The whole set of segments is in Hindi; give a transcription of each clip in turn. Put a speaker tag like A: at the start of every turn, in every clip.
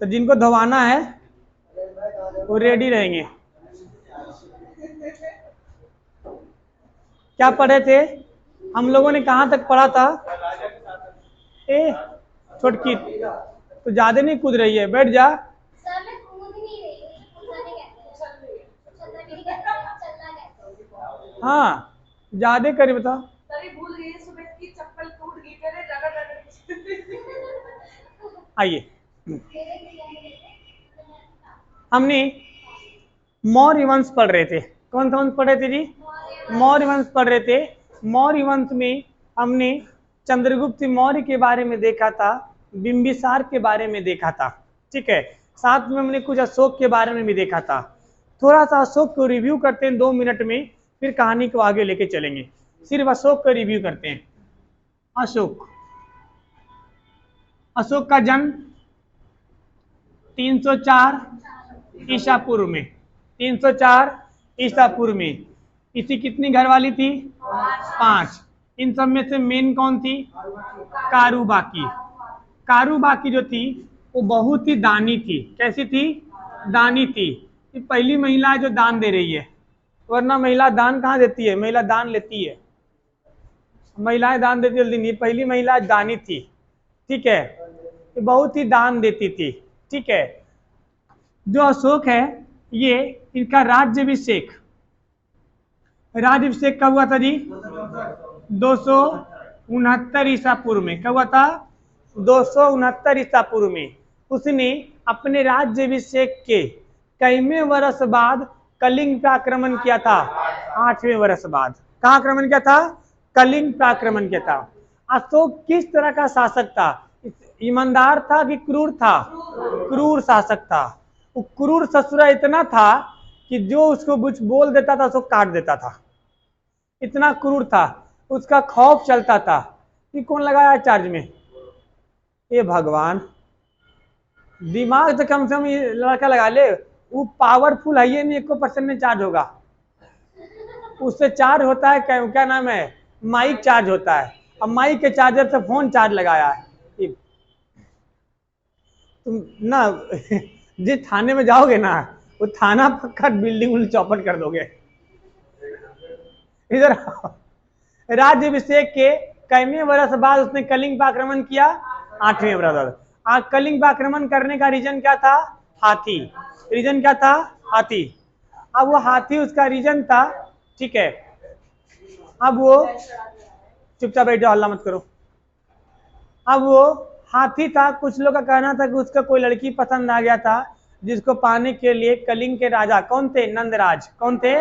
A: तो जिनको धोवाना है वो रेडी रहेंगे। क्या पढ़े थे हम लोगों ने, कहाँ तक पढ़ा था? ए छोटकी तो ज्यादा नहीं कूद रही है, बैठ जा।
B: सर मैं कूद नहीं रही हूँ, कूदने कहते हैं। चलना भी नहीं कहते हैं, चलना कहते हैं।
A: हाँ ज्यादा करी बता।
C: तभी भूल गई सुबह की चप्पल टूट गई तेरे रगड़ रगड़
A: आइए, हमने मौर्य वंश पढ़ रहे थे। कौन सा वंश पढ़ रहे थे जी? मौर्य वंश पढ़ रहे थे। मौर्य वंश में हमने चंद्रगुप्त मौर्य के बारे में देखा था, बिंबिसार के बारे में देखा था, ठीक है। साथ में हमने कुछ अशोक के बारे में भी देखा था। थोड़ा सा अशोक को रिव्यू करते हैं 2 मिनट में, फिर कहानी को आगे लेके चलेंगे। सिर्फ अशोक का रिव्यू करते हैं। अशोक, अशोक का जन्म 304 ईसा पूर्व में, 304 ईसा पूर्व में। इसकी कितनी घरवाली थी? 5। इन सब में से मेन कौन थी? कारूबाकी। कारूबाकी जो थी वो बहुत ही दानी थी। कैसी थी? दानी थी। ये पहली महिला है जो दान दे रही है, वरना महिला दान कहाँ देती है? महिला दान लेती है, महिलाएं दान देती जल्दी नहीं। पहली महिला दानी थी, ठीक है। ये बहुत ही दान देती थी, ठीक है। जो अशोक है ये, इनका राज्याभिषेक कब हुआ था जी? 269 ईसा पूर्व में। कब हुआ था? 269 ईसा पूर्व में। उसने अपने राज्याभिषेक के कईवें वर्ष बाद कलिंग पे आक्रमण किया था? 8वें वर्ष बाद। कहाँ आक्रमण किया था? कलिंग पे आक्रमण किया था। अशोक किस तरह का शासक था? ईमानदार था कि क्रूर था? क्रूर शासक था। वो क्रूर ससुरा इतना था कि जो उसको कुछ बोल देता था उसको काट देता था, इतना क्रूर था। उसका खौफ चलता था कि कौन लगाया चार्ज में? ये भगवान, दिमाग से कम से कम ये लड़का लगा ले। वो पावरफुल है ये नहीं, 1% में चार्ज होगा। उससे चार्ज होता है क्या नाम है? माइक चार्ज होता है। अब माइक के चार्जर से फोन चार्ज लगाया है। तुम ना जिस थाने में जाओगे ना, वो थाना पक्का बिल्डिंग चौपट कर दोगे। इधर राज्याभिषेक के कईवें वर्ष बाद उसने कलिंग पर आक्रमण किया? 8वें वर्ष। कलिंग पर आक्रमण करने का रीजन क्या था? हाथी। रीजन क्या था? हाथी। अब वो हाथी उसका रीजन था, ठीक है। अब वो चुपचाप बैठ जाओ, हल्ला मत करो। अब वो हाथी था। कुछ लोग का कहना था कि उसका कोई लड़की पसंद आ गया था, जिसको पाने के लिए कलिंग के राजा कौन थे? नंदराज। कौन थे?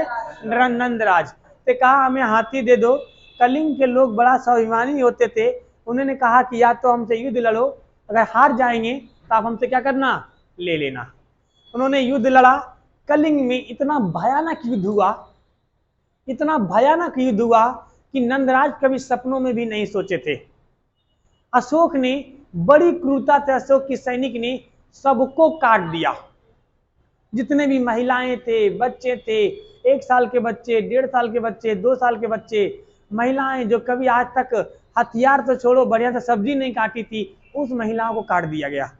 A: नंदराज से कहा हमें हाथी दे दो। कलिंग के लोग बड़ा स्वाभिमानी होते थे। उन्होंने कहा कि या तो हमसे युद्ध लड़ो, अगर हार जाएंगे तो आप हमसे क्या करना? ले लेना। उन्होंने युद्ध लड़ा। कलिंग में इतना भयानक युद्ध हुआ, इतना भयानक युद्ध हुआ कि नंदराज कभी सपनों में भी नहीं सोचे थे। अशोक ने बड़ी क्रूरता से, अशोक की सैनिक ने सबको काट दिया। जितने भी महिलाएं थे, बच्चे थे, 1 साल के बच्चे, 1.5 साल के बच्चे, 2 साल के बच्चे, महिलाएं जो कभी आज तक हथियार तो छोड़ो बढ़िया से सब्जी नहीं काटी थी, उस महिलाओं को काट दिया गया।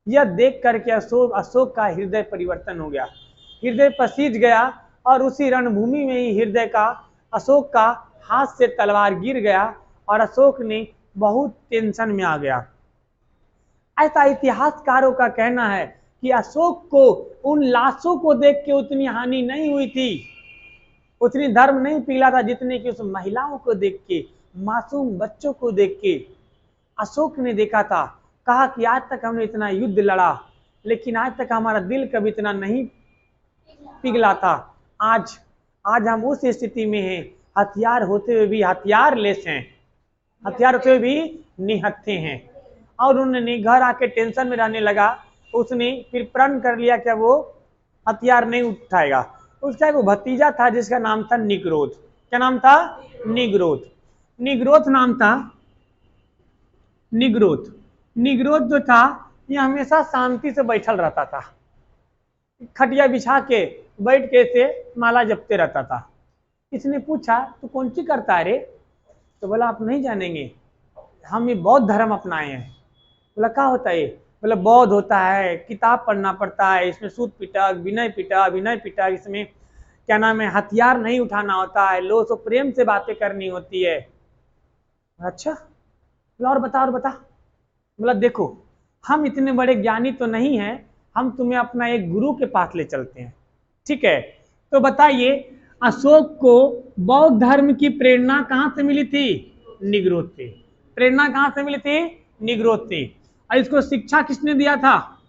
A: यह देख करके अशोक का हृदय परिवर्तन हो गया, हृदय पसीज गया। और उसी रणभूमि में ही हृदय का, अशोक का हाथ से तलवार गिर गया और अशोक ने बहुत टेंशन में आ गया। ऐसा इतिहासकारों का कहना है कि अशोक को उन लाशों को देख के उतनी हानि नहीं हुई थी, उतनी धर्म नहीं पिघला था, जितने कि उस महिलाओं को देख के, मासूम बच्चों को देख के अशोक ने देखा था। कहा कि आज तक हमने इतना युद्ध लड़ा, लेकिन आज तक हमारा दिल कभी इतना नहीं पिघला था। आज हम उस स्थिति में हैं, हथियार होते हुए भी हथियारलेस हैं, हथियार होते हुए भी निहत्थे हैं। और उन्होंने घर आके टेंशन में रहने लगा। उसने फिर प्रण कर लिया कि वो हथियार नहीं उठाएगा। उसका एक भतीजा था जिसका नाम था निग्रोध। क्या नाम था? निग्रोध। निग्रोध नाम था। निग्रोध जो था ये हमेशा शांति से बैठल रहता था, खटिया बिछा के बैठ के से माला जपते रहता था। इसने पूछा तू कौन सी करता है रे? तो बोला आप नहीं जानेंगे, हम ये बौद्ध धर्म अपनाए हैं। बोला क्या होता है? बोला बौद्ध होता है, किताब पढ़ना पड़ता है, इसमें सूत पिटक, विनय पिटक, इसमें क्या नाम है, हथियार नहीं उठाना होता है, लोग से प्रेम से बातें करनी होती है। अच्छा, बोला और बता। बोला देखो, हम इतने बड़े ज्ञानी तो नहीं हैं, हम तुम्हें अपना एक गुरु के पास ले चलते हैं, ठीक है? तो बताइए, अशोक को बौद्ध धर्म की प्रेरणा कहाँ से मिली थी? निग्रोध से। प्रेरणा कहाँ से मिली थी? निग्रोध से। और इसको शिक्षा किसने दिया था?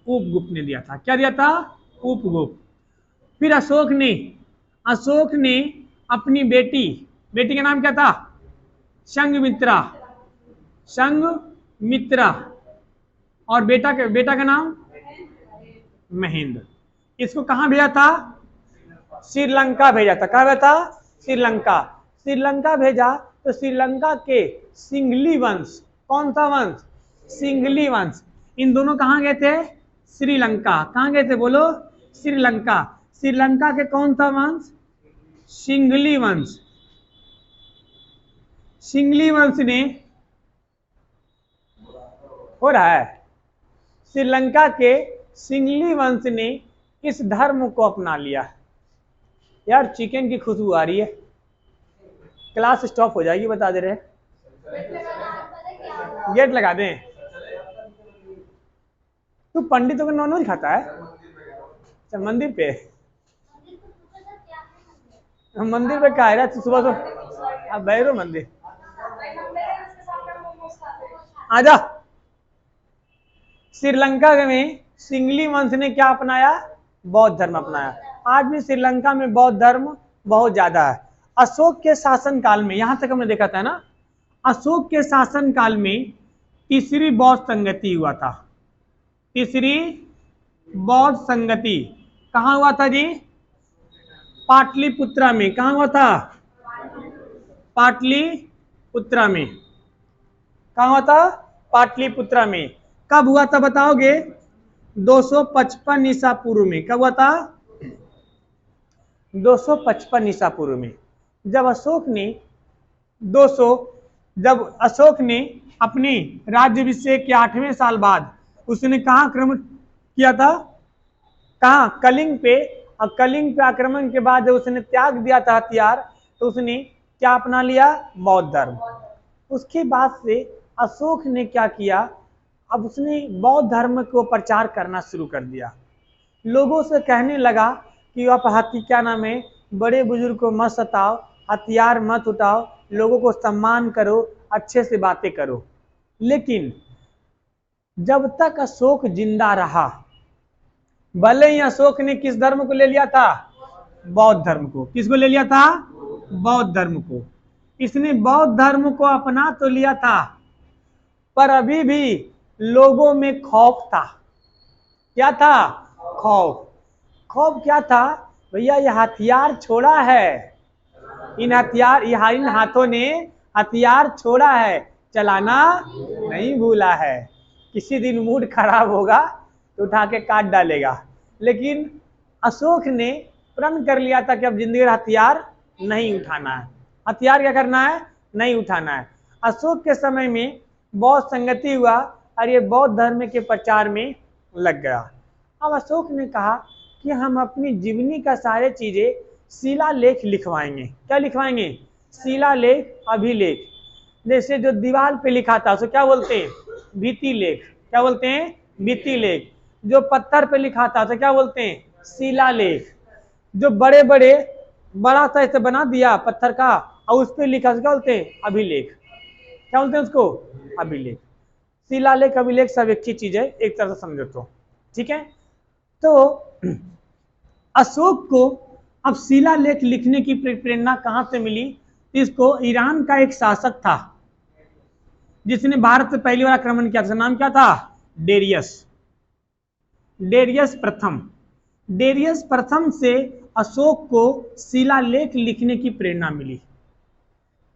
A: उपगुप्त ने दिया था। क्या दिया था? उपगुप्त। फिर अशोक ने अपनी बेटी का नाम क्या था? संघमित्रा, और बेटा का नाम महेंद्र। इसको कहां भेजा था? श्रीलंका भेजा था। कहां भेजा था? श्रीलंका भेजा। तो श्रीलंका के सिंघली वंश, कौन सा वंश? सिंघली वंश। इन दोनों कहां गए थे? श्रीलंका। कहां गए थे बोलो? श्रीलंका। श्रीलंका के कौन सा वंश? सिंघली वंश। सिंघली वंश ने, हो रहा है, श्रीलंका के सिंघली वंश ने इस धर्म को अपना लिया। यार चिकन की खुशबू आ रही है, क्लास स्टॉप हो जाएगी, बता दे रहे। गेट लगा दें? तू पंडितों का नॉनवेज खाता है? अच्छा, मंदिर पे क्या है? सुबह सुबह अब बैरो मंदिर आजा। श्रीलंका में सिंघली वंश ने क्या अपनाया? बौद्ध धर्म अपनाया। आज भी श्रीलंका में बौद्ध धर्म बहुत ज्यादा है। अशोक के शासन काल में, यहां तक हमने देखा था ना, अशोक के शासन काल में तीसरी बौद्ध संगति हुआ था। तीसरी बौद्ध संगति कहां हुआ था जी? पाटलिपुत्रा में। कहां हुआ था? पाटलिपुत्रा में। कहां हुआ था? पाटलिपुत्रा में। कब हुआ था बताओगे? 255 ईसा पूर्व में। कब हुआ था? 255 ईसा पूर्व में। जब अशोक ने अपनी राज्याभिषेक के 8वें साल बाद उसने कहाँ आक्रमण किया था? कहाँ? कलिंग पे। और कलिंग पे आक्रमण के बाद जब उसने त्याग दिया था हथियार, तो उसने क्या अपना लिया? बौद्ध धर्म। उसके बाद से अशोक ने क्या किया? अब उसने बौद्ध धर्म को प्रचार करना शुरू कर दिया। लोगों से कहने लगा कि आप क्या नाम है, बड़े बुजुर्ग को मत सताओ, हथियार मत उठाओ, लोगों को सम्मान करो, अच्छे से बातें करो। लेकिन जब तक अशोक जिंदा रहा, भले ही अशोक ने किस धर्म को ले लिया था? बौद्ध धर्म को। किसको ले लिया था? बौद्ध धर्म को। इसने बौद्ध धर्म को अपना तो लिया था, पर अभी भी लोगों में खौफ था। क्या था? खौफ क्या था? भैया ये हथियार छोड़ा है, इन हाथों ने हथियार छोड़ा है, चलाना नहीं भूला है। किसी दिन मूड खराब होगा तो उठा के काट डालेगा। लेकिन अशोक ने प्रण कर लिया था कि अब जिंदगी में हथियार नहीं उठाना है। हथियार क्या करना है? नहीं उठाना है। अशोक के समय में बौद्ध संगति हुआ और ये बौद्ध धर्म के प्रचार में लग गया। अब अशोक ने कहा कि हम अपनी जीवनी का सारे चीजें शिलालेख लिखवाएंगे। क्या लिखवाएंगे? शिलालेख, अभिलेख। जैसे जो दीवार पे लिखा था उसको क्या बोलते हैं? भित्ति लेख। क्या बोलते हैं? भित्ति लेख। जो पत्थर पे लिखा था उसे क्या बोलते हैं? शिलालेख। जो बड़ा सा ऐसे बना दिया पत्थर का और उस पे लिखा, क्या बोलते हैं? अभिलेख। क्या बोलते हैं उसको? अभिलेख। शिलालेख, अभिलेख सब एक ही चीज है, एक तरह से समझो तो, ठीक है। तो अशोक को अब शिलालेख लिखने की प्रेरणा कहां से मिली? इसको ईरान का एक शासक था जिसने भारत पे पहली बार आक्रमण किया था। नाम क्या था? डेरियस प्रथम से अशोक को शिलालेख लिखने की प्रेरणा मिली।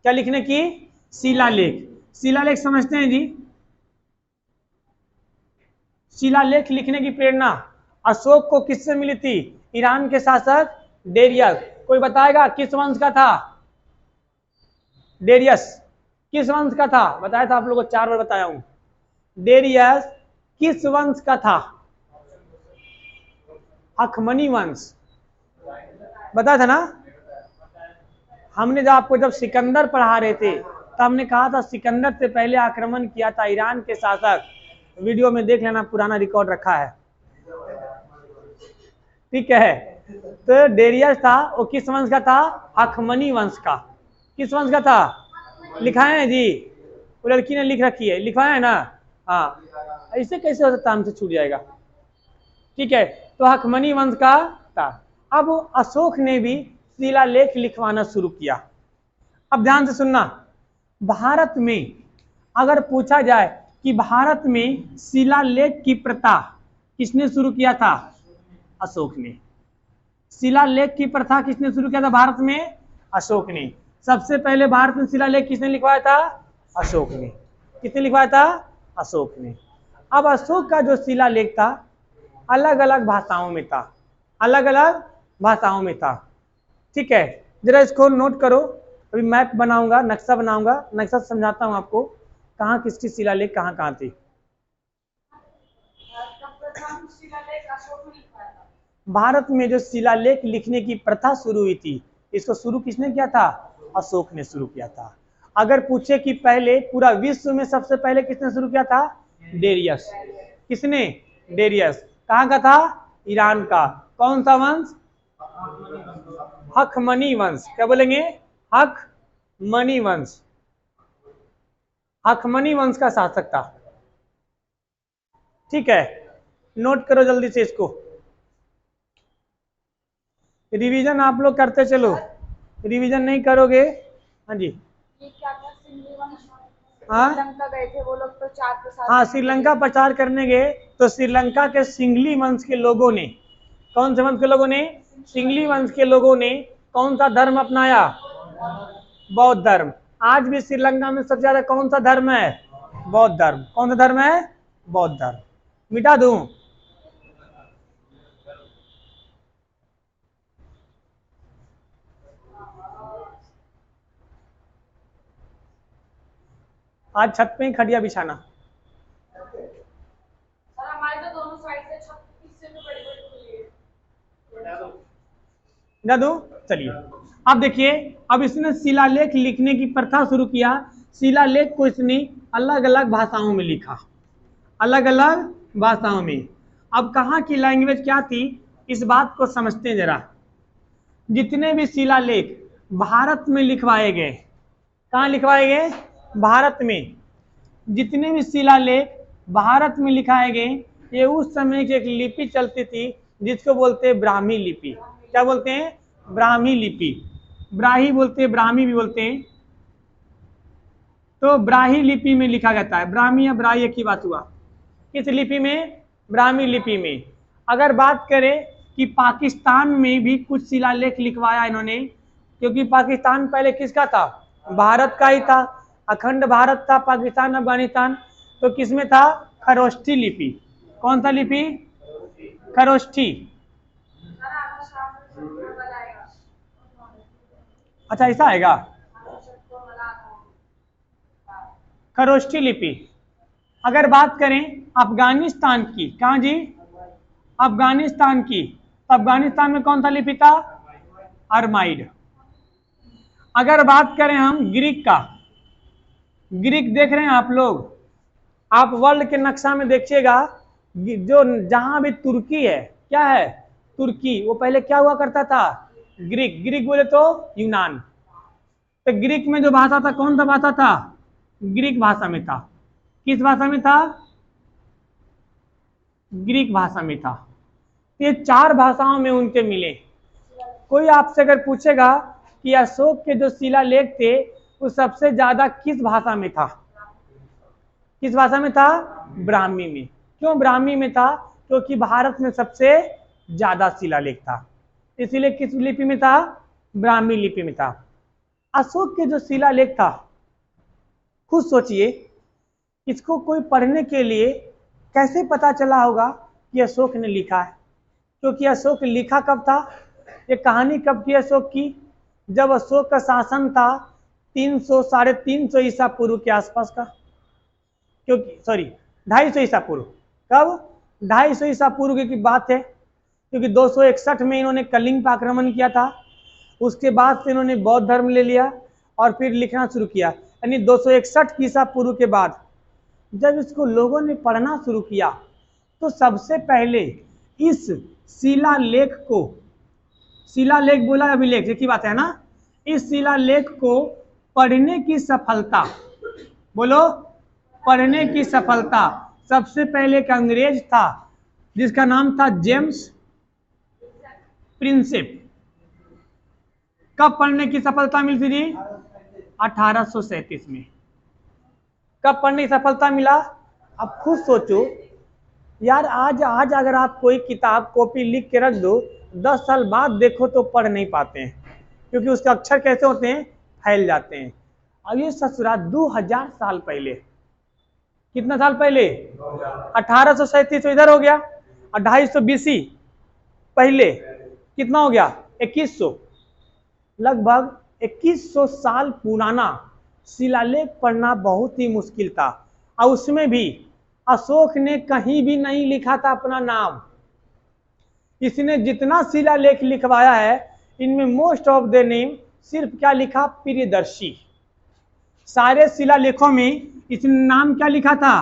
A: क्या लिखने की? शिलालेख समझते हैं जी? शिलालेख लिखने की प्रेरणा अशोक को किससे मिली थी? ईरान के शासक डेरियस। कोई बताएगा किस वंश का था डेरियस? किस वंश का था? बताया था आप लोगों को 4 बार बताया हूं। डेरियस किस वंश का था? अखमनी वंश, बताया था ना। हमने जब सिकंदर पढ़ा रहे थे तो हमने कहा था सिकंदर से पहले आक्रमण किया था ईरान के शासक। वीडियो में देख लेना, पुराना रिकॉर्ड रखा है, ठीक है। तो डेरियस था, वो किस वंश का था? अखमनी वंश का। किस वंश का था? लिखाए हैं जी, वो लड़की ने लिख रखी है, लिखवाया है ना। हाँ, ऐसे कैसे हो सकता है, हमसे छूट जाएगा, ठीक है। तो अखमनी वंश का था। अब अशोक ने भी शिलालेख लिखवाना शुरू किया। अब ध्यान से सुनना, भारत में अगर पूछा जाए कि भारत में शिलालेख की प्रथा किसने शुरू किया था? अशोक ने। शिलालेख की प्रथा किसने शुरू किया था भारत में? अशोक ने। सबसे पहले भारत में शिलालेख किसने लिखवाया था? अशोक ने। किसने लिखवाया था? अशोक ने। अब अशोक का जो शिलालेख था अलग अलग भाषाओं में था, अलग अलग भाषाओं में था, ठीक है। जरा इसको नोट करो, अभी मैप बनाऊंगा, नक्शा बनाऊंगा, नक्शा समझाता हूं आपको कहाँ किसकी शिलालेख कहाँ कहाँ थी।
C: प्रथम शिलालेख अशोक ने लिखवाया था।
A: भारत में जो शिलालेख लिखने की प्रथा शुरू हुई थी, इसको शुरू किसने किया था? अशोक ने शुरू किया था। अगर पूछे कि पहले पूरा विश्व में सबसे पहले किसने शुरू किया था? डेरियस। किसने? डेरियस। कहाँ का था? ईरान का। कौन सा वंश? हखमनी वंश। क्या बोलेंगे? हखमनी वंश। हखमनी वंश का शासक था, ठीक है। नोट करो जल्दी से इसको, रिवीजन आप लोग करते चलो, रिवीजन नहीं करोगे। हाँ जी,
C: ये क्या था? सिंधु वंश।
A: हाँ
C: श्रीलंका गए थे वो लोग प्रचार प्रसार।
A: हाँ, श्रीलंका प्रचार करने गए तो श्रीलंका के सिंगली वंश के लोगों ने, कौन से वंश के लोगों ने? सिंगली वंश के लोगों ने कौन सा धर्म अपनाया? बौद्ध धर्म। आज भी श्रीलंका में सबसे ज्यादा कौन सा धर्म है? बौद्ध धर्म। कौन सा धर्म है? बौद्ध धर्म। मिटा दूं? आज छत पे ही खटिया बिछाना।
C: सर हमारे तो दोनों साइड से 36 से भी बड़ी-बड़ी खुली है।
A: मिटा दूं? चलिए, अब देखिए, अब इसने शिलालेख लिखने की प्रथा शुरू किया। शिलालेख को इसने अलग अलग भाषाओं में लिखा, अलग अलग भाषाओं में। अब कहाँ की लैंग्वेज क्या थी, इस बात को समझते हैं जरा। जितने भी शिलालेख भारत में लिखवाए गए, कहाँ लिखवाए गए? भारत में। जितने भी शिलालेख भारत में लिखाए गए, ये उस समय की एक लिपि चलती थी जिसको बोलते हैं ब्राह्मी लिपि। क्या बोलते हैं? ब्राह्मी लिपि। ब्राही बोलते हैं, ब्राह्मी भी बोलते हैं। तो ब्राही लिपि में लिखा जाता है। ब्राह्मी या ब्राही एक ही बात हुआ। किस लिपि में? ब्राह्मी लिपि में। अगर बात करें कि पाकिस्तान में भी कुछ शिलालेख लिखवाया इन्होंने, क्योंकि पाकिस्तान पहले किसका था? भारत का ही था। अखंड भारत था, पाकिस्तान अफगानिस्तान। तो किसमें था? खरोष्ठी लिपि। कौन सा लिपि? खरोष्ठी।
C: सर आज शाम में बनाएगा।
A: अच्छा, ऐसा आएगा। खरोष्ठी लिपि। अगर बात करें अफगानिस्तान की, कहाँ जी? अफगानिस्तान की, तो अफगानिस्तान में कौन सा लिपि था? अरमाइड। अगर बात करें हम ग्रीक का, ग्रीक देख रहे हैं आप लोग, आप वर्ल्ड के नक्शा में देखिएगा, जो जहां भी तुर्की है, क्या है? तुर्की। वो पहले क्या हुआ करता था? ग्रीक। ग्रीक बोले तो यूनान। तो ग्रीक में जो भाषा था, कौन सा भाषा था? ग्रीक भाषा में था। किस भाषा में था? ग्रीक भाषा में था। ये 4 भाषाओं में उनके मिले। कोई आपसे अगर पूछेगा कि अशोक के जो शिलालेख थे वो सबसे ज्यादा किस भाषा में था? किस भाषा में था? ब्राह्मी में। क्यों ब्राह्मी में था? क्योंकि भारत में सबसे ज्यादा शिलालेख था, इसीलिए किस लिपि में था? ब्राह्मी लिपि में था। अशोक के जो शिलालेख था, खुद सोचिए, इसको कोई पढ़ने के लिए कैसे पता चला होगा कि अशोक ने लिखा है? क्योंकि अशोक लिखा कब था? ये कहानी कब की अशोक की? जब अशोक का शासन था 300 350 ईसा पूर्व के आसपास का, क्योंकि सॉरी 250 ईसा पूर्व। कब? 250 ईसा पूर्व की बात है, क्योंकि 261 में इन्होंने कलिंग पर आक्रमण किया था। उसके बाद से इन्होंने बौद्ध धर्म ले लिया और फिर लिखना शुरू किया। यानी 261 ईसा पूर्व के बाद जब इसको लोगों ने पढ़ना शुरू किया तो सबसे पहले इस शिलालेख को, शिलालेख बोला अभिलेख, एक ही बात है ना, इस शिलालेख को पढ़ने की सफलता, बोलो पढ़ने की सफलता, सबसे पहले एक अंग्रेज था जिसका नाम था जेम्स प्रिंसेप। कब पढ़ने की सफलता मिली थी? 1837 में। कब पढ़ने की सफलता मिला? अब खुद सोचो यार, आज अगर आप कोई किताब कॉपी लिख के रख दो, 10 साल बाद देखो तो पढ़ नहीं पाते हैं, क्योंकि उसके अक्षर कैसे होते हैं? फैल जाते हैं। अब ये ससुरा 2000 साल पहले, कितना साल पहले? 1837 इधर हो गया, और 250 BC पहले कितना हो गया? 2100, लगभग 2100 साल पुराना शिलालेख पढ़ना बहुत ही मुश्किल था। और उसमें भी अशोक ने कहीं भी नहीं लिखा था अपना नाम। इसने जितना शिलालेख लिखवाया है, इनमें मोस्ट ऑफ द नेम सिर्फ क्या लिखा? प्रियदर्शी। सारे शिलालेखों में इसने नाम क्या लिखा था?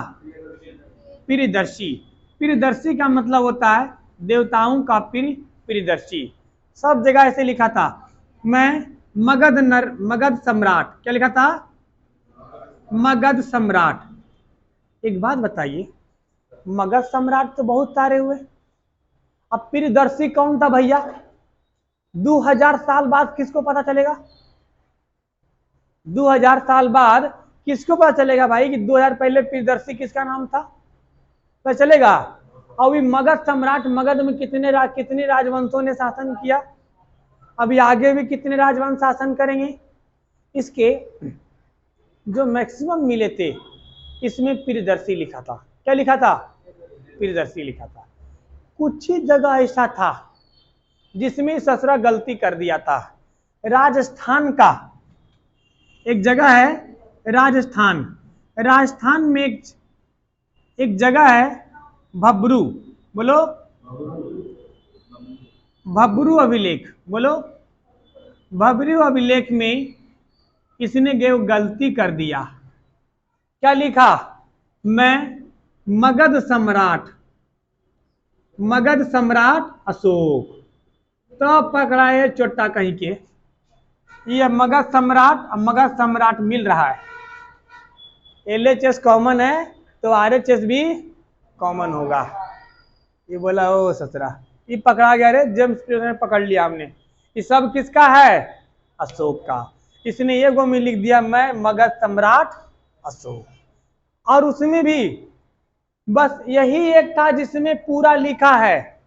A: प्रियदर्शी। प्रियदर्शी का मतलब होता है देवताओं का प्रियदर्शी। सब जगह ऐसे लिखा था। मैं मगध सम्राट, क्या लिखा था? मगध सम्राट। एक बात बताइए, मगध सम्राट तो बहुत सारे हुए, अब प्रियदर्शी कौन था भैया? 2000 साल बाद किसको पता चलेगा? 2000 साल बाद किसको पता चलेगा भाई कि 2000 पहले प्रियदर्शी किसका नाम था? पता चलेगा? अभी मगध सम्राट, मगध में कितने राजवंशों ने शासन किया, अभी आगे भी कितने राजवंश शासन करेंगे। इसके जो मैक्सिमम मिले थे, इसमें प्रियदर्शी लिखा था। क्या लिखा था? प्रियदर्शी लिखा था। कुछ ही जगह ऐसा था जिसमें ससुरा गलती कर दिया था। राजस्थान का एक जगह है, राजस्थान, राजस्थान में एक जगह है भब्रू, बोलो भब्रू अभिलेख, बोलो भब्रू अभिलेख में इसने गलती कर दिया। क्या लिखा? मैं मगध सम्राट अशोक। तो पकड़ाए चोटा कहीं के, ये मगध सम्राट मिल रहा है। LHS कॉमन है तो RHS भी कॉमन होगा। ये बोला ओ ससुरा, ये पकड़ा गया रे, जेम्स ने पकड़ लिया हमने। ये सब किसका है? अशोक का। इसने ये गो में लिख दिया मैं मगध सम्राट अशोक। और उसमें भी बस यही एक था जिसमें पूरा लिखा है,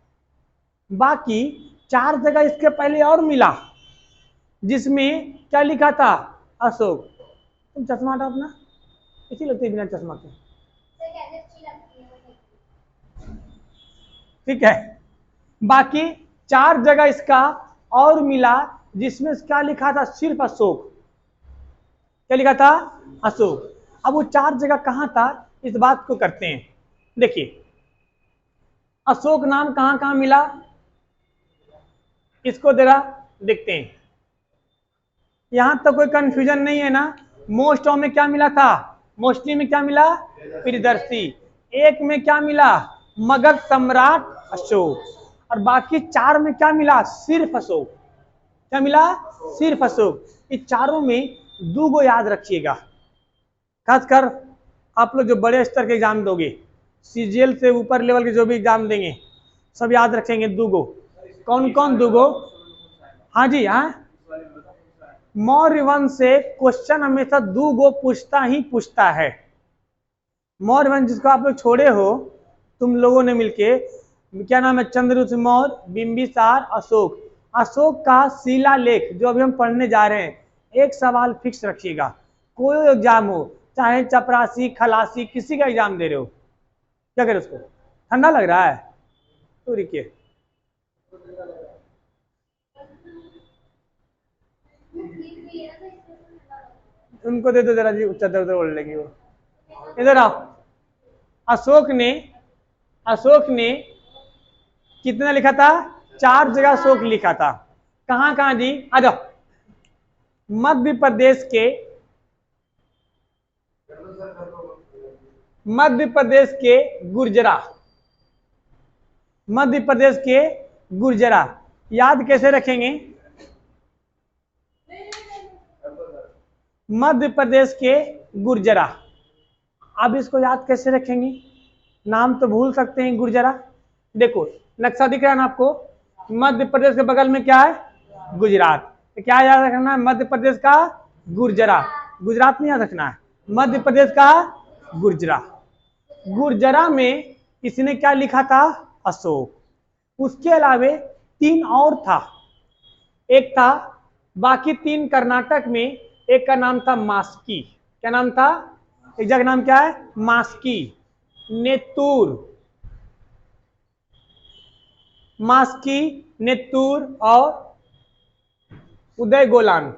A: बाकी 4 जगह इसके पहले और मिला जिसमें क्या लिखा था? अशोक। तुम चश्मा हटाओ अपना, इसी लगती है बिना चश्मा के,
B: सर कैसे अच्छी लगती है वो?
A: ठीक है। बाकी 4 जगह इसका और मिला जिसमें क्या लिखा था? सिर्फ अशोक। क्या लिखा था? अशोक। अब वो 4 जगह कहां था, इस बात को करते हैं। देखिए अशोक नाम कहां कहां मिला, इसको जरा देखते हैं। यहां तक कोई कंफ्यूजन नहीं है ना? मोस्ट ऑफ में क्या मिला था? मोस्टली में क्या मिला? प्रियदर्शी। एक में क्या मिला? मगध सम्राट अशोक। और बाकी 4 में क्या मिला? सिर्फ अशोक। क्या मिला? सिर्फ अशोक। इस चारों में 2 गो याद रखिएगा, खासकर आप लोग जो बड़े स्तर के एग्जाम दोगे, CGL से ऊपर लेवल के जो भी एग्जाम देंगे, सब याद रखेंगे 2 गो। कौन कौन 2 गो? हाँ जी, हाँ, मौर्य वंश से क्वेश्चन हमेशा 2 गो पूछता ही पूछता है। मौर्य वंश जिसको आप लोग छोड़े हो, तुम लोगों ने मिलके, क्या नाम है? चंद्रगुप्त मौर्य, बिंबिसार, अशोक। अशोक का शिलालेख जो अभी हम पढ़ने जा रहे हैं, एक सवाल फिक्स रखिएगा, कोई एग्जाम हो, चाहे चपरासी, खलासी, किसी का एग्जाम दे रहे हो, क्या करें? उसको ठंडा लग रहा है तो रुकिए। उनको दे दो जरा जी, चादर उधर ओढ़ लेंगी वो। इधर आओ। अशोक ने कितना लिखा था? 4 जगह अशोक लिखा था। कहां कहां जी? आ जाओ। मध्य प्रदेश के गुर्जरा, मध्य प्रदेश के गुर्जरा याद कैसे रखेंगे? मध्य प्रदेश के गुर्जरा, अब इसको याद कैसे रखेंगे? नाम तो भूल सकते हैं गुर्जरा। देखो नक्शा दिख रहा है ना आपको, मध्य प्रदेश के बगल में क्या है? गुजरात। तो क्या याद रखना है? मध्य प्रदेश का गुर्जरा, गुजरात नहीं याद रखना है, मध्य प्रदेश का गुर्जरा। गुर्जरा में इसने क्या लिखा था? अशोक। उसके अलावे 3 और था, एक था, बाकी 3 कर्नाटक में, एक का नाम था मास्की। क्या नाम था? एक जगह नाम क्या है? मास्की, नेतूर, मास्की, नेतूर और उदय गोलान।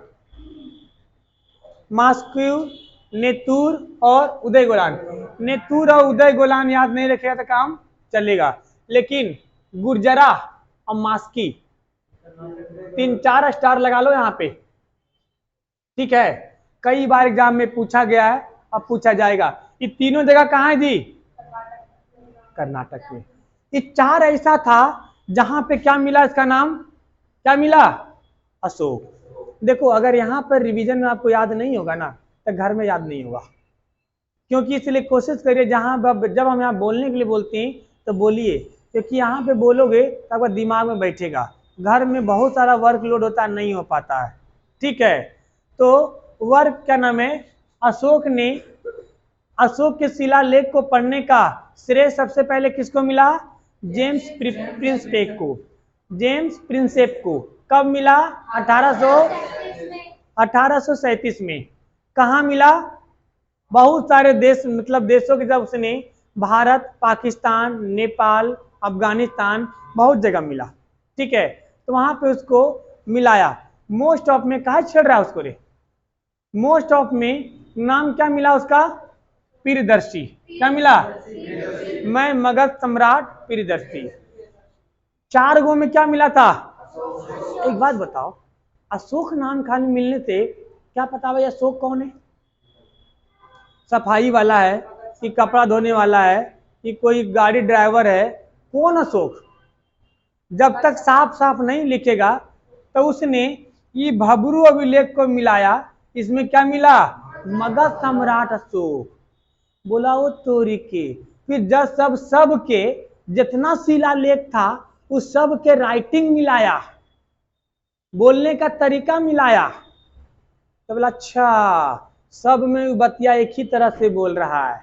A: मास्की, नेतूर और उदय गोलान। नेतूर और उदय गोलान याद नहीं रखेगा तो काम चलेगा, लेकिन गुर्जरा और मास्की 3-4 स्टार लगा लो यहाँ पे, ठीक है। कई बार एग्जाम में पूछा गया है, अब पूछा जाएगा। ये तीनों जगह कहाँ है जी? कर्नाटक में। ये 4 ऐसा था जहां पे क्या मिला? इसका नाम क्या मिला? अशोक। देखो अगर यहाँ पर रिवीजन में आपको याद नहीं होगा ना, तो घर में याद नहीं होगा, क्योंकि इसलिए कोशिश करिए जब हम यहाँ बोलने के लिए बोलते हैं तो बोलिए, क्योंकि यहाँ पे बोलोगे तो आपका दिमाग में बैठेगा। घर में बहुत सारा वर्कलोड होता है, नहीं हो पाता है, ठीक है। तो वर्क क्या नाम है? अशोक के शिलालेख को पढ़ने का श्रेय सबसे पहले किसको मिला? जेम्स प्रिंसेप को। जेम्स प्रिंसेप को कब मिला? 1837 में। कहाँ मिला? बहुत सारे देश, मतलब देशों की जब उसने, भारत, पाकिस्तान, नेपाल, अफगानिस्तान, बहुत जगह मिला, ठीक है। तो वहां पे उसको मिलाया। मोस्ट ऑफ में कहा छेड़ रहा है उसको रे? मोस्ट ऑफ में नाम क्या मिला उसका? प्रियदर्शी। क्या मिला? मैं मगध सम्राट प्रियदर्शी। 4 गो में क्या मिला था? एक बात बताओ, अशोक नाम खाली मिलने से क्या पता भाई अशोक कौन है? सफाई वाला है कि कपड़ा धोने वाला है कि कोई गाड़ी ड्राइवर है? कौन अशोक? जब तक साफ साफ नहीं लिखेगा तो उसने ये भबरू अभिलेख को मिलाया। इसमें क्या मिला? मगध सम्राट अशोक। बोला वो तोरी के। फिर जब सब के जितना शिलालेख था उस सब के राइटिंग मिलाया, बोलने का तरीका मिलाया, तो बोला अच्छा सब में बतिया एक ही तरह से बोल रहा है,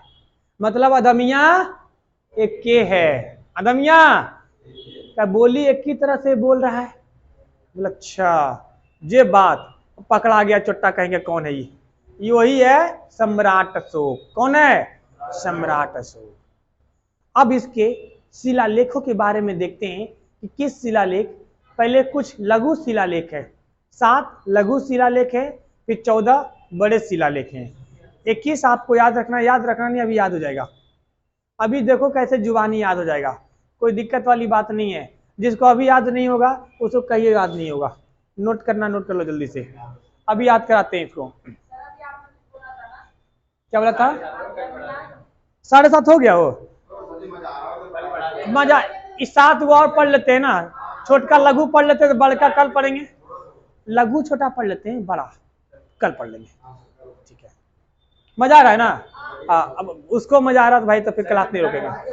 A: मतलब अदमिया एक के है, अदमिया क्या बोली एक ही तरह से बोल रहा है। बोला अच्छा ये बात, पकड़ा गया चोट्टा, कहेंगे कौन है ये वही है सम्राट अशोक। कौन है? सम्राट अशोक। अब इसके शिलालेखों के बारे में देखते हैं कि किस शिलालेख, पहले कुछ लघु शिलालेख है, 7 लघु शिलालेख है, फिर 14 बड़े शिलालेख हैं। 21 आपको याद रखना नहीं, अभी याद हो जाएगा। अभी देखो कैसे जुबानी याद हो जाएगा, कोई दिक्कत वाली बात नहीं है। जिसको अभी याद नहीं होगा उसको कहिए याद नहीं होगा। नोट करना, नोट कर लो जल्दी से, अभी याद कराते हैं इसको। क्या बोला था? 7:30 हो गया वो मजा। इस 7 गो और पढ़ लेते हैं ना, छोटका लघु पढ़ लेते हैं तो बड़का कल पढ़ेंगे, लघु छोटा पढ़ लेते हैं, बड़ा कल पढ़ लेंगे, ठीक है। मजा आ रहा है ना? हाँ, अब उसको मजा आ रहा है तो भाई तो फिर क्लास नहीं रोकेगा।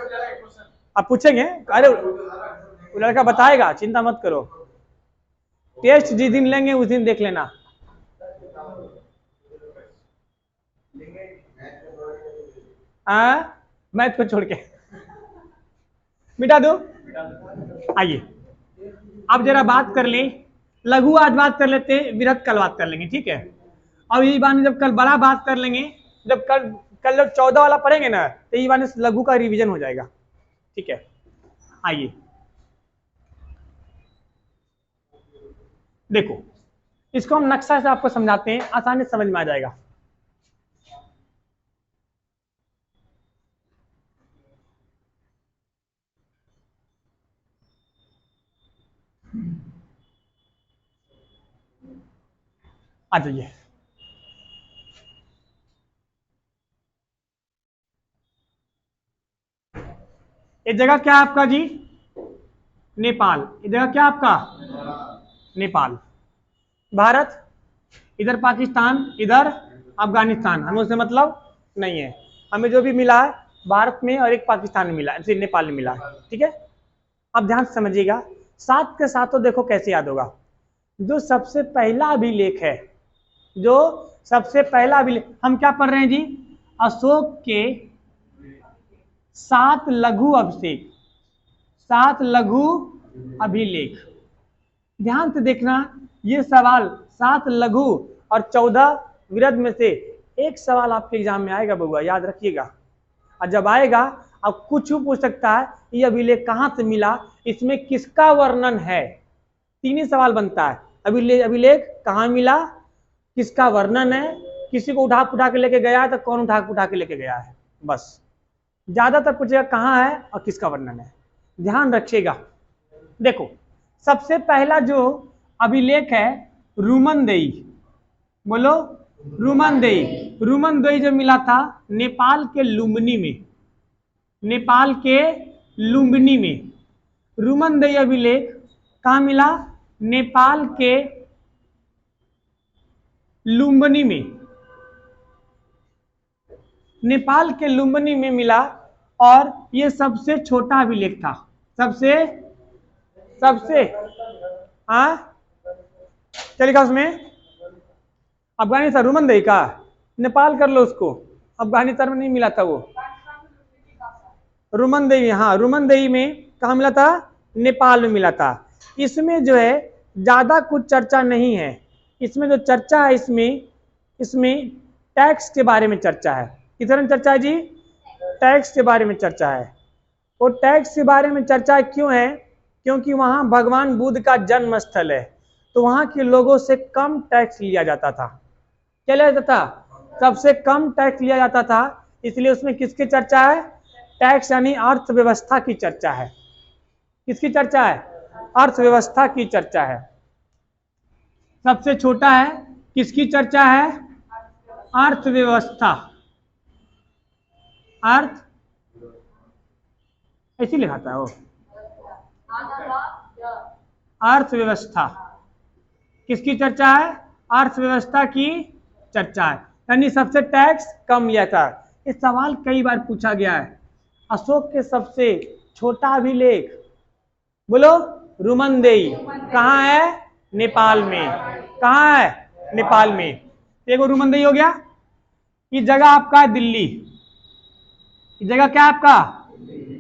A: आप पूछेंगे, अरे वो लड़का बताएगा, चिंता मत करो। टेस्ट जिस दिन लेंगे उस दिन देख लेना। मैथ को छोड़ के मिटा दो। आइए अब जरा बात कर ले, लघु आज बात कर लेते हैं, बृहत कल बात कर लेंगे, ठीक है। अब यही बात जब कल बड़ा बात कर लेंगे, जब कल जब 14 वाला पढ़ेंगे ना, तो यही बात लघु का रिवीजन हो जाएगा, ठीक है। आइए देखो, इसको हम नक्शा से आपको समझाते हैं, आसानी से समझ में आ जाएगा। आ जाइए। ये जगह क्या है आपका जी? नेपाल। ये जगह क्या आपका? नेपाल। भारत, इधर पाकिस्तान, इधर अफगानिस्तान। हमें उससे मतलब नहीं है, हमें जो भी मिला है भारत में और एक पाकिस्तान में मिला है, नेपाल में मिला है। ठीक है, अब ध्यान से समझिएगा, साथ के साथ तो देखो कैसे याद होगा। जो सबसे पहला अभिलेख है, जो सबसे पहला अभिलेख, हम क्या पढ़ रहे हैं जी? अशोक के 7 लघु अभिषेक, 7 लघु अभिलेख। ध्यान से देखना, ये सवाल 7 लघु और 14 विरध में से एक सवाल आपके एग्जाम में आएगा बउआ, याद रखिएगा। और जब आएगा, अब कुछ भी पूछ सकता है, ये अभिलेख कहाँ से मिला, इसमें किसका वर्णन है। 3 ही सवाल बनता है, अभिलेख कहाँ मिला, किसका वर्णन है, किसी को उठा के लेके गया है तो कौन उठा के लेके गया है, बस। ज्यादातर पूछेगा कहाँ है और किसका वर्णन है, ध्यान रखिएगा। देखो, सबसे पहला जो अभिलेख है रुमनदेई, बोलो रुमनदेई। रुमनदेई जो मिला था नेपाल के लुम्बिनी में, नेपाल के लुम्बिनी में। रुमनदेई अभिलेख कहाँ मिला? नेपाल के लुम्बिनी में, नेपाल के लुम्बिनी में मिला। और ये सबसे छोटा अभिलेख था, सबसे हाँ चलिएगा। उसमें अफगानिस्तान, रुमनदेई का नेपाल कर लो उसको, अफगानिस्तान में नहीं मिला था वो। रुमनदेई, हाँ रुमनदेई में कहाँ मिला था? नेपाल में मिला था। इसमें जो है ज्यादा कुछ चर्चा नहीं है, इसमें जो चर्चा है, इसमें टैक्स के बारे में चर्चा है। किस तरह चर्चा है जी? टैक्स के बारे में चर्चा है। वो टैक्स के बारे में चर्चा क्यों है? क्योंकि वहां भगवान बुद्ध का जन्म स्थल है, तो वहां के लोगों से कम टैक्स लिया जाता था। क्या लिया जाता था? सबसे कम टैक्स लिया जाता था, इसलिए उसमें किसकी चर्चा है? टैक्स यानी अर्थव्यवस्था की चर्चा है। किसकी चर्चा है? अर्थव्यवस्था की चर्चा है। सबसे छोटा है, किसकी चर्चा है? अर्थव्यवस्था। अर्थ ऐसी लिखा था वो, अर्थव्यवस्था। किसकी चर्चा है? अर्थव्यवस्था की चर्चा है, यानी सबसे टैक्स कम लिया था। ये सवाल कई बार पूछा गया है। अशोक के सबसे छोटा अभिलेख, बोलो रुमनदेई, कहाँ है? नेपाल में। कहाँ है? नेपाल में। देखो रुमनदेई हो गया। ये जगह आपका है दिल्ली, ये जगह क्या है आपका?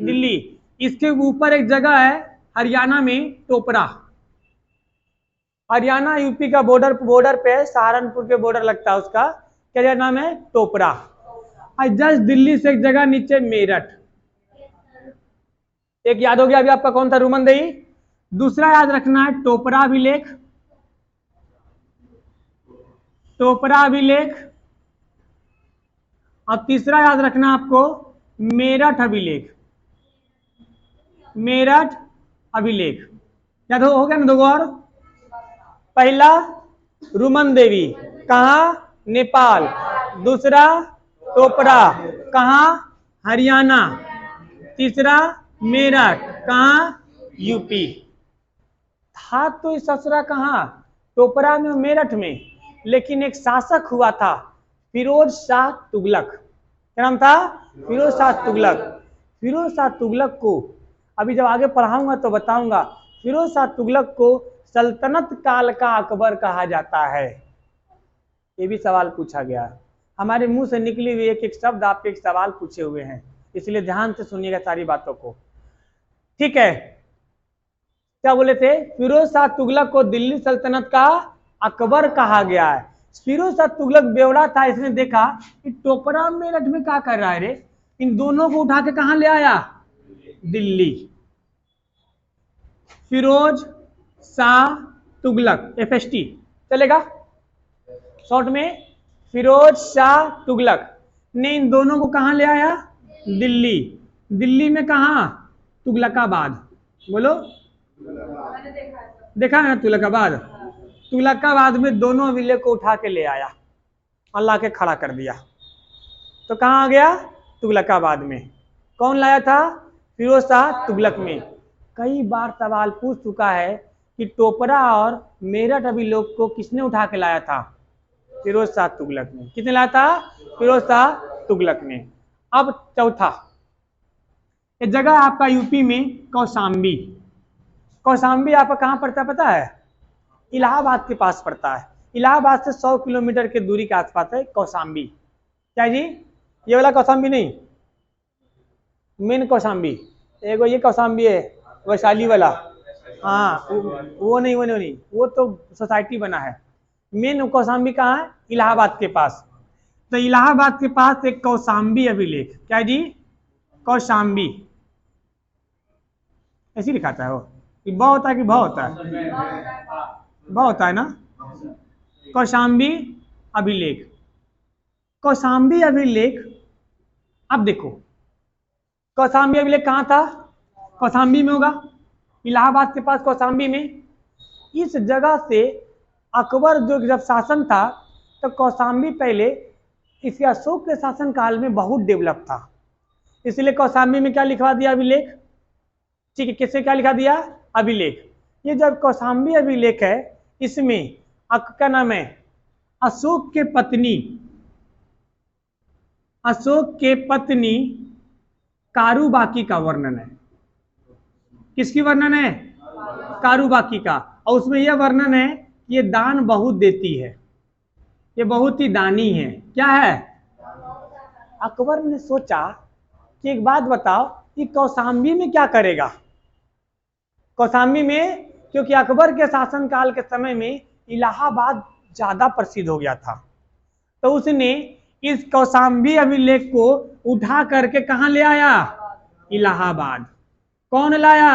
A: दिल्ली। इसके ऊपर एक जगह है हरियाणा में, टोपरा। हरियाणा यूपी का बॉर्डर पे है, सहारनपुर के बॉर्डर लगता है उसका, क्या नाम है? टोपरा। और जस्ट दिल्ली से एक जगह नीचे मेरठ। एक याद हो गया अभी आपका, कौन था? रुमनदेई। दूसरा याद रखना है टोपरा अभिलेख, टोपरा अभिलेख। और तीसरा याद रखना आपको मेरठ अभिलेख, मेरठ अभिलेख। याद हो गया ना? दो और। पहला रुमनदेवी, कहाँ? नेपाल। दूसरा टोपरा, कहाँ? हरियाणा। तीसरा मेरठ, कहाँ? यूपी। था तो इस ससुरा कहाँ? टोपरा में, मेरठ में। लेकिन एक शासक हुआ था फिरोज शाह तुगलक। क्या नाम था? फिरोज शाह तुगलक। फिरोज शाह तुगलक को अभी जब आगे पढ़ाऊंगा तो बताऊंगा। फिरोज शाह तुगलक को सल्तनत काल का अकबर कहा जाता है। ये भी सवाल पूछा गया है, हमारे मुंह से निकली हुई एक एक शब्द आपके एक सवाल पूछे हुए हैं, इसलिए ध्यान से सुनिएगा सारी बातों को। ठीक है, क्या बोले थे? फिरोज शाह तुगलक को दिल्ली सल्तनत का अकबर कहा गया है। फिरोज शाह तुगलक बेवड़ा था, इसने देखा कि टोपरा मेरठ में क्या कर रहा है रे, इन दोनों को उठा के कहां ले आया? दिल्ली। फिरोज शाह तुगलक, FST चलेगा शॉर्ट में। फिरोज शाह तुगलक ने इन दोनों को कहां ले आया? दिल्ली। दिल्ली में कहां? तुगलकाबाद। बोलो,
C: मैंने देखा है सब।
A: देखा ना तुगलकाबाद। तुगलकाबाद में दोनों अभिलेख को उठा के ले आया, अल्लाह के खड़ा कर दिया। तो कहाँ आ गया? तुगलकाबाद में। कौन लाया था? फिरोज शाह तुगलक में। कई बार सवाल पूछ चुका है कि टोपरा और मेरठ अभिलेख को किसने उठा के लाया था? फिरोज शाह तुगलक ने। किसने लाया था? फिरोज शाह तुगलक ने। अब चौथा, ये जगह आपका यूपी में कौशाम्बी। कौशाम्बी आपका कहाँ पड़ता है पता है? इलाहाबाद के पास पड़ता है। इलाहाबाद से 100 किलोमीटर की दूरी के आसपास है कौशाम्बी। क्या जी? ये वाला कौशाम्बी नहीं, मेन कौशाम्बी। एगो ये कौशाम्बी है वैशाली वाला, हाँ वो नहीं, वो तो सोसाइटी बना है। मेन कौशाम्बी कहाँ है? इलाहाबाद के पास। तो इलाहाबाद के पास एक कौशाम्बी अभिलेख। क्या जी? कौशाम्बी। ऐसी लिखाता है वो, ब होता है कि भ होता है? ब होता है ना। कौशाम्बी अभिलेख। कौशाम्बी अभिलेख, अब देखो कौशाम्बी अभिलेख कहाँ था? कौशाम्बी में होगा, इलाहाबाद के पास कौशाम्बी में। इस जगह से अकबर जो जब शासन था तो कौशाम्बी पहले इसके अशोक के शासन काल में बहुत डेवलप था, इसलिए कौशाम्बी में क्या लिखवा दिया? अभिलेख। ठीक है, किससे क्या लिखा दिया? अभिलेख। ये जब कौशाम्बी अभिलेख है, इसमें क्या नाम है? अशोक के पत्नी कारूबाकी का वर्णन है। किसकी वर्णन है? कारूबाकी का। और उसमें यह वर्णन है कि ये दान बहुत देती है, ये बहुत ही दानी है। क्या है? अकबर ने सोचा कि एक बात बताओ कि कौशाम्बी में क्या करेगा? कौशाम्बी में, क्योंकि अकबर के शासन काल के समय में इलाहाबाद ज्यादा प्रसिद्ध हो गया था, तो उसने इस कौशाम्बी अभिलेख को उठा करके कहाँ ले आया? इलाहाबाद। कौन लाया?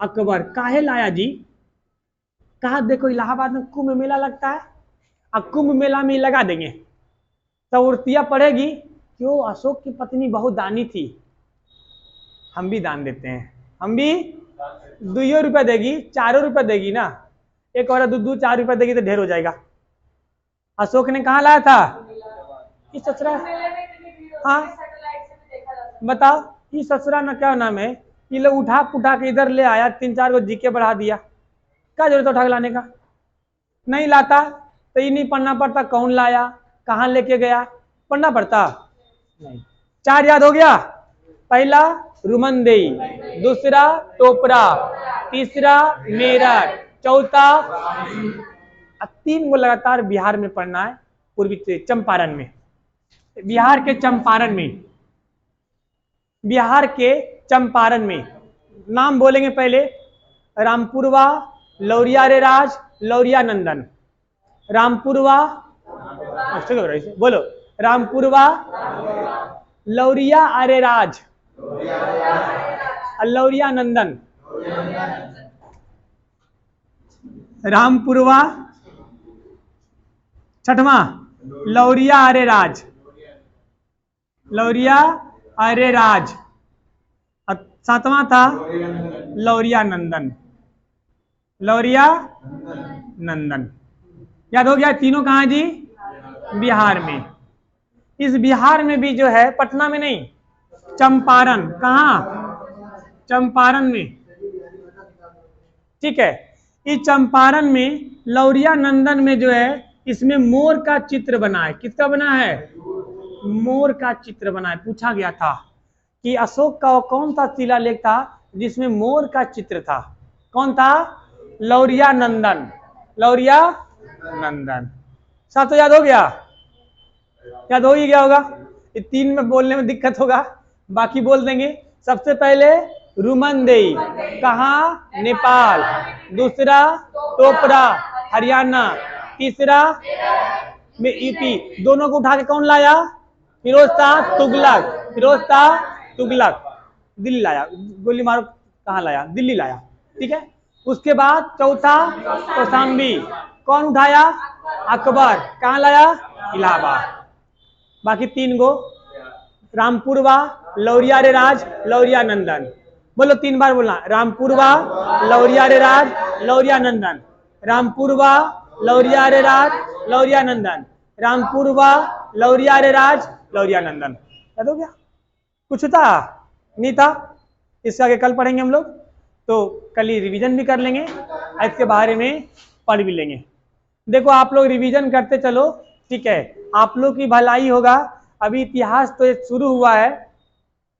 A: अकबर। काहे लाया जी? कहा देखो इलाहाबाद में कुंभ मेला लगता है, अब कुंभ मेला में लगा देंगे तो उर्तिया पड़ेगी कि वो अशोक की पत्नी बहुत दानी थी, हम भी दान देते हैं। हम भी 2 रुपया देगी, 4 रुपया देगी ना, एक और 2-4 रुपया देगी तो ढेर हो जाएगा। अशोक ने कहाँ लाया था? इस ससुरा। हाँ बताओ, इस ससुरा ना क्या नाम है, ये लोग उठा पुठा के इधर ले आया, 3-4 को जीके बढ़ा दिया। क्या जरूरत उठा के लाने का? नहीं लाता तो ये नहीं पढ़ना पड़ता कौन लाया, कहाँ लेके गया, पढ़ना पड़ता नहीं। 4 याद हो गया? पहला रुमनदेई, दूसरा टोपरा, तीसरा मेरठ, चौथा 3 को लगातार बिहार में पढ़ना है, पूर्वी चंपारण में। बिहार के चंपारण में नाम बोलेंगे पहले। रामपुरवा, लौरिया रे राज, लौरिया नंदन। रामपुरवा, बोलो रामपुरवा, लौरिया अरे राज, लौरिया नंदन। रामपुरवा, छठवां लौरिया अरे राज, लौरिया अरे राज। 7वां था लौरिया नंदन, लौरिया नंदन। याद हो गया? तीनों कहाँ जी? बिहार में। इस बिहार में भी जो है, पटना में नहीं, चंपारण। कहाँ? चंपारण में। ठीक है, इस चंपारण में लौरिया नंदन में जो है, इसमें मोर का चित्र बना है। किसका बना है? मोर का चित्र बना है। पूछा गया था कि अशोक का कौन सा शिलालेख था जिसमें मोर का चित्र था? कौन था? लौरिया नंदन, लौरिया नंदन। सातों याद हो गया? याद हो ही गया होगा। ये 3 में बोलने में दिक्कत होगा, बाकी बोल देंगे। सबसे पहले रुमनदेई, कहाँ? नेपाल। दूसरा टोपरा, हरियाणा। तीसरा में यूपी। दोनों को उठा के कौन लाया? फिरोज शाह तुगलक। फिरोज शाह तुगलक दिल्ली लाया। गोली मारो, कहाँ लाया? दिल्ली लाया। ठीक है, उसके बाद चौथा कौशाम्बी, कौन उठाया? अकबर। कहाँ लाया? इलाहाबाद। बाकी 3 गो रामपुरवा, लौरिया रे राज, लौरिया नंदन। बोलो 3 बार बोलना, रामपुरवा, लौरिया रे राज, लौरियानंदन, रामपुरवा, लौरियारेराज, लौरियानंदन, रामपुरवा, लौरियारेराज, लौरियानंदन। याद हो गया? कुछ था? नहीं था? इसका आगे कल पढ़ेंगे हम लोग, तो कल ही रिवीजन भी कर लेंगे और इसके बारे में पढ़ भी लेंगे। देखो आप लोग रिवीजन करते चलो, ठीक है, आप लोग की भलाई होगा। अभी इतिहास तो शुरू हुआ है,